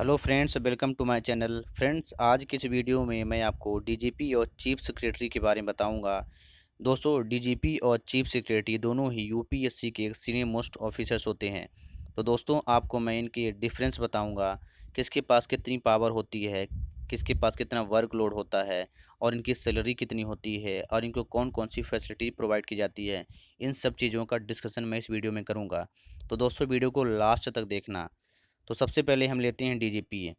Hello friends, welcome to my channel. Friends, आज की इस वीडियो में मैं आपको डीजीपी और चीफ सेक्रेटरी के बारे में बताऊंगा। दोस्तों, डीजीपी और चीफ सेक्रेटरी दोनों ही यूपीएससी के एक सीनियर मोस्ट ऑफिसर्स होते हैं। तो दोस्तों, आपको मैं इनके डिफरेंस बताऊंगा, किसके पास कितनी पावर होती है, किसके पास कितना वर्कलोड होता है, और इनकी सैलरी कितनी होती है, और इनको कौन कौन सी फैसिलिटी प्रोवाइड की जाती है। इन सब चीज़ों का डिस्कशन मैं इस वीडियो में करूँगा। तो दोस्तों, वीडियो को लास्ट तक देखना। तो सबसे पहले हम लेते हैं डीजीपी।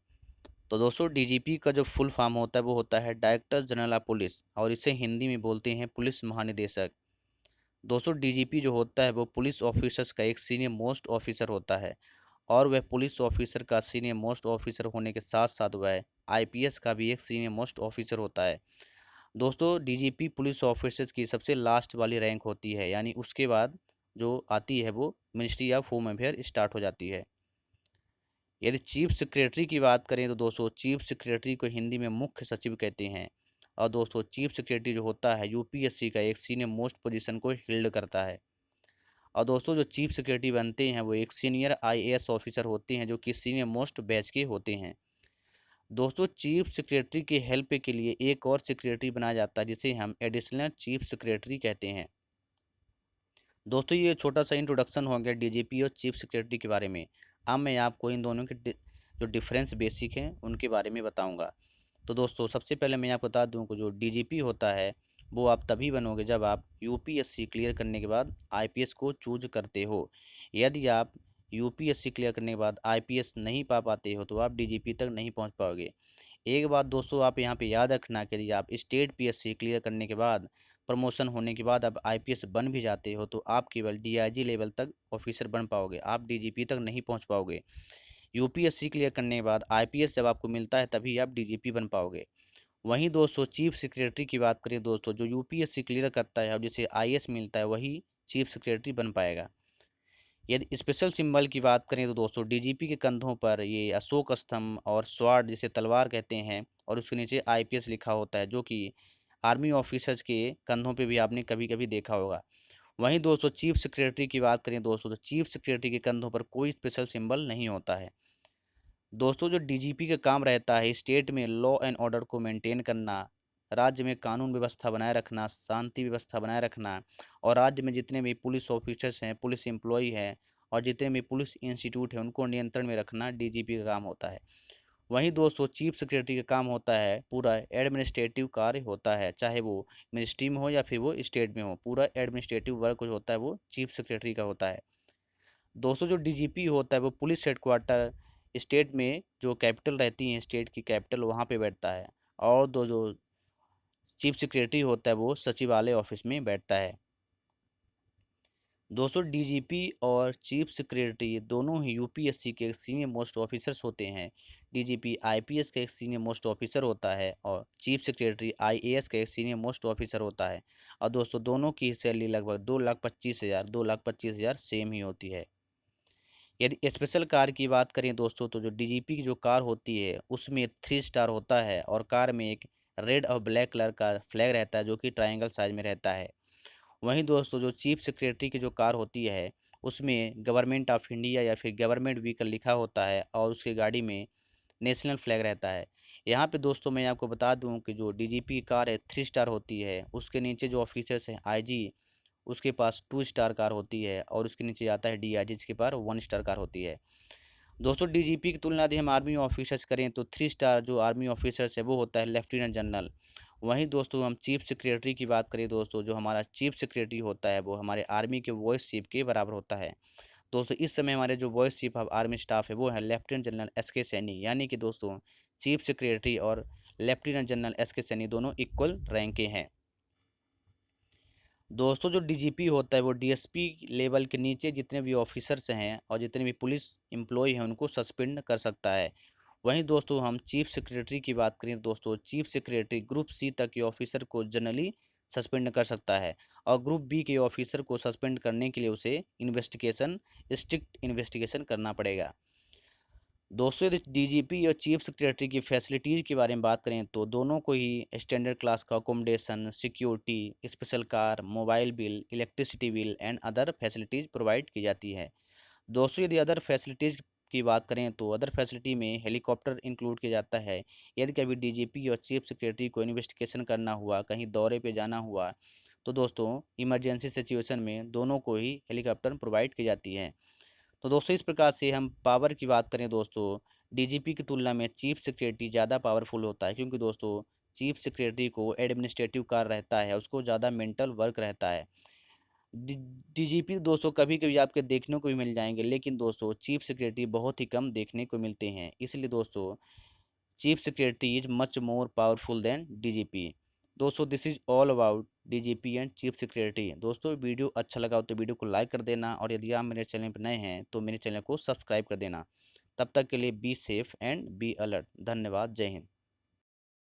तो दोस्तों, डीजीपी का जो फुल फॉर्म होता है वो होता है डायरेक्टर जनरल ऑफ पुलिस, और इसे हिंदी में बोलते हैं पुलिस महानिदेशक। दोस्तों, डीजीपी जो होता है वो पुलिस ऑफिसर्स का एक सीनियर मोस्ट ऑफिसर होता है, और वह पुलिस ऑफिसर का सीनियर मोस्ट ऑफिसर होने के साथ साथ वह आईपीएस का भी एक सीनियर मोस्ट ऑफिसर होता है। दोस्तों, डीजीपी पुलिस ऑफिसर्स की सबसे लास्ट वाली रैंक होती है, यानी उसके बाद जो आती है वो ministry of home affair start हो जाती है। यदि चीफ सेक्रेटरी की बात करें तो दोस्तों, चीफ सेक्रेटरी को हिंदी में मुख्य सचिव कहते हैं। और दोस्तों, चीफ सेक्रेटरी जो होता है यूपीएससी का एक सीनियर मोस्ट पोजीशन को हिल्ड करता है। और दोस्तों, जो चीफ सेक्रेटरी बनते हैं वो एक सीनियर आईएएस ऑफिसर होते हैं, जो कि सीनियर मोस्ट बैच के होते हैं। दोस्तों, चीफ सेक्रेटरी के हेल्प के लिए एक और सेक्रेटरी बनाया जाता है, जिसे हम एडिशनल चीफ सेक्रेटरी कहते हैं। दोस्तों, ये छोटा सा इंट्रोडक्शन हो गया डीजीपी और चीफ सेक्रेटरी के बारे में। अब मैं आपको इन दोनों के जो डिफरेंस बेसिक हैं उनके बारे में बताऊंगा। तो दोस्तों, सबसे पहले मैं आपको बता दूं कि जो डीजीपी होता है वो आप तभी बनोगे जब आप यूपीएससी क्लियर करने के बाद आईपीएस को चूज करते हो। यदि आप यूपीएससी क्लियर करने के बाद आईपीएस नहीं पा पाते हो तो आप डीजीपी तक नहीं पहुंच पाओगे। एक बात दोस्तों, आप यहाँ पे याद रखना कि यदि आप स्टेट पीएससी क्लियर करने के बाद प्रमोशन होने के बाद आप आईपीएस बन भी जाते हो तो आप केवल डीआईजी लेवल तक ऑफिसर बन पाओगे, आप डीजीपी तक नहीं पहुंच पाओगे। यूपीएससी क्लियर करने के बाद आईपीएस जब आपको मिलता है तभी आप डीजीपी बन पाओगे। वहीं दोस्तों, चीफ सेक्रेटरी की बात करें दोस्तों, जो यूपीएससी क्लियर करता है और जिसे आईएएस मिलता है वही चीफ सेक्रेटरी बन पाएगा। यदि स्पेशल सिंबल की बात करें तो दोस्तों, डीजीपी के कंधों पर ये अशोक स्तंभ और स्वॉर्ड जिसे तलवार कहते हैं, और उसके नीचे आईपीएस लिखा होता है, जो कि आर्मी ऑफिसर्स के कंधों पे भी आपने कभी कभी देखा होगा। वहीं दोस्तों, चीफ सेक्रेटरी की बात करें दोस्तों, तो चीफ सेक्रेटरी के कंधों पर कोई स्पेशल सिंबल नहीं होता है। दोस्तों, जो डीजीपी का काम रहता है स्टेट में लॉ एंड ऑर्डर को मेंटेन करना, राज्य में कानून व्यवस्था बनाए रखना, शांति व्यवस्था बनाए रखना, और राज्य में जितने भी पुलिस ऑफिसर्स हैं, पुलिस एम्प्लॉय हैं, और जितने भी पुलिस इंस्टीट्यूट हैं उनको नियंत्रण में रखना डीजीपी का काम होता है। वहीं दोस्तों, चीफ सेक्रेटरी का काम होता है पूरा एडमिनिस्ट्रेटिव कार्य होता है, चाहे वो मिनिस्ट्री में हो या फिर वो स्टेट में हो, पूरा एडमिनिस्ट्रेटिव वर्क जो होता है वो चीफ सेक्रेटरी का होता है। दोस्तों, जो डीजीपी होता है वो पुलिस हेडक्वार्टर स्टेट में जो कैपिटल रहती है, स्टेट की कैपिटल वहाँ पे बैठता है। और दो जो चीफ सेक्रेटरी होता है वो सचिवालय ऑफिस में बैठता है। दोस्तों, डीजीपी और चीफ सेक्रेटरी दोनों ही यूपीएससी के सीनियर मोस्ट ऑफिसर्स होते हैं। डीजीपी आईपीएस का एक सीनियर मोस्ट ऑफिसर होता है और चीफ सेक्रेटरी आईएएस का एक सीनियर मोस्ट ऑफिसर होता है। और दोस्तों, दोनों की सैलरी लगभग 2,25,000 सेम ही होती है। यदि स्पेशल कार की बात करें दोस्तों, तो जो डीजीपी की जो कार होती है उसमें 3 स्टार होता है, और कार में एक रेड और ब्लैक कलर का फ्लैग रहता है जो कि ट्रायंगल साइज में रहता है। वहीं दोस्तों, जो चीफ सेक्रेटरी की जो कार होती है उसमें गवर्नमेंट ऑफ इंडिया या फिर गवर्नमेंट व्हीकल लिखा होता है, और उसकी गाड़ी में नेशनल फ्लैग रहता है। यहाँ पे दोस्तों, मैं आपको बता दूं कि जो डीजीपी की कार है 3 स्टार होती है, उसके नीचे जो ऑफिसर्स हैं आईजी, उसके पास 2 स्टार कार होती है, और उसके नीचे आता है डीआईजी जिसके पास 1 स्टार कार होती है। दोस्तों, डीजीपी की तुलना यदि हम आर्मी ऑफिसर्स करें तो 3 स्टार जो आर्मी ऑफिसर्स है वो होता है लेफ्टिनेंट जनरल। वहीं दोस्तों, हम चीफ सेक्रेटरी की बात करें दोस्तों, जो हमारा चीफ सेक्रेटरी होता है वो हमारे आर्मी के वॉइस चीफ के बराबर होता है। दोस्तों, इस समय हमारे जो voice chief of army staff है वो है लेफ्टिनेंट जनरल एस के सैनी, यानी कि दोस्तों, चीफ सेक्रेटरी और लेफ्टिनेंट जनरल एस के सैनी दोनों इक्वल रैंक के हैं। दोस्तों, जो डीजीपी होता है वो डीएसपी लेवल के नीचे जितने भी ऑफिसर्स हैं और जितने भी पुलिस एम्प्लॉय हैं उनको सस्पेंड कर सकता है। वहीं दोस्तों, हम चीफ सेक्रेटरी की बात करें तो दोस्तों, चीफ सेक्रेटरी ग्रुप सी तक के ऑफिसर को जनरली सस्पेंड कर सकता है, और ग्रुप बी के ऑफिसर को सस्पेंड करने के लिए उसे इन्वेस्टिगेशन स्ट्रिक्ट इन्वेस्टिगेशन करना पड़ेगा। दोस्तों, यदि डीजीपी और चीफ सेक्रेटरी की फैसिलिटीज़ के बारे में बात करें तो दोनों को ही स्टैंडर्ड क्लास का accommodation, security, special car, mobile bill, electricity bill and other facilities provide की जाती है। दोस्तों, यदि अदर फैसिलिटीज़ की बात करें तो अदर फैसिलिटी में हेलीकॉप्टर इंक्लूड किया जाता है। यदि कभी डीजीपी और चीफ सेक्रेटरी को इन्वेस्टिगेशन करना हुआ, कहीं दौरे पे जाना हुआ, तो दोस्तों इमरजेंसी सिचुएशन में दोनों को ही हेलीकॉप्टर प्रोवाइड की जाती है। तो दोस्तों इस प्रकार से हम पावर की बात करें दोस्तों, डीजीपी की तुलना में चीफ सेक्रेटरी ज़्यादा पावरफुल होता है, क्योंकि दोस्तों चीफ सेक्रेटरी को एडमिनिस्ट्रेटिव कार्य रहता है, उसको ज़्यादा मेंटल वर्क रहता है। डीजीपी दोस्तों कभी कभी आपके देखने को भी मिल जाएंगे, लेकिन दोस्तों चीफ सेक्रेटरी बहुत ही कम देखने को मिलते हैं। इसलिए दोस्तों chief secretary is much more powerful than DGP. दोस्तों this is all about DGP and chief secretary. दोस्तों वीडियो अच्छा लगा हो तो वीडियो को लाइक कर देना, और यदि आप मेरे चैनल पर नए हैं तो मेरे चैनल को सब्सक्राइब कर देना। तब तक के लिए be safe and be alert. धन्यवाद। जय हिंद।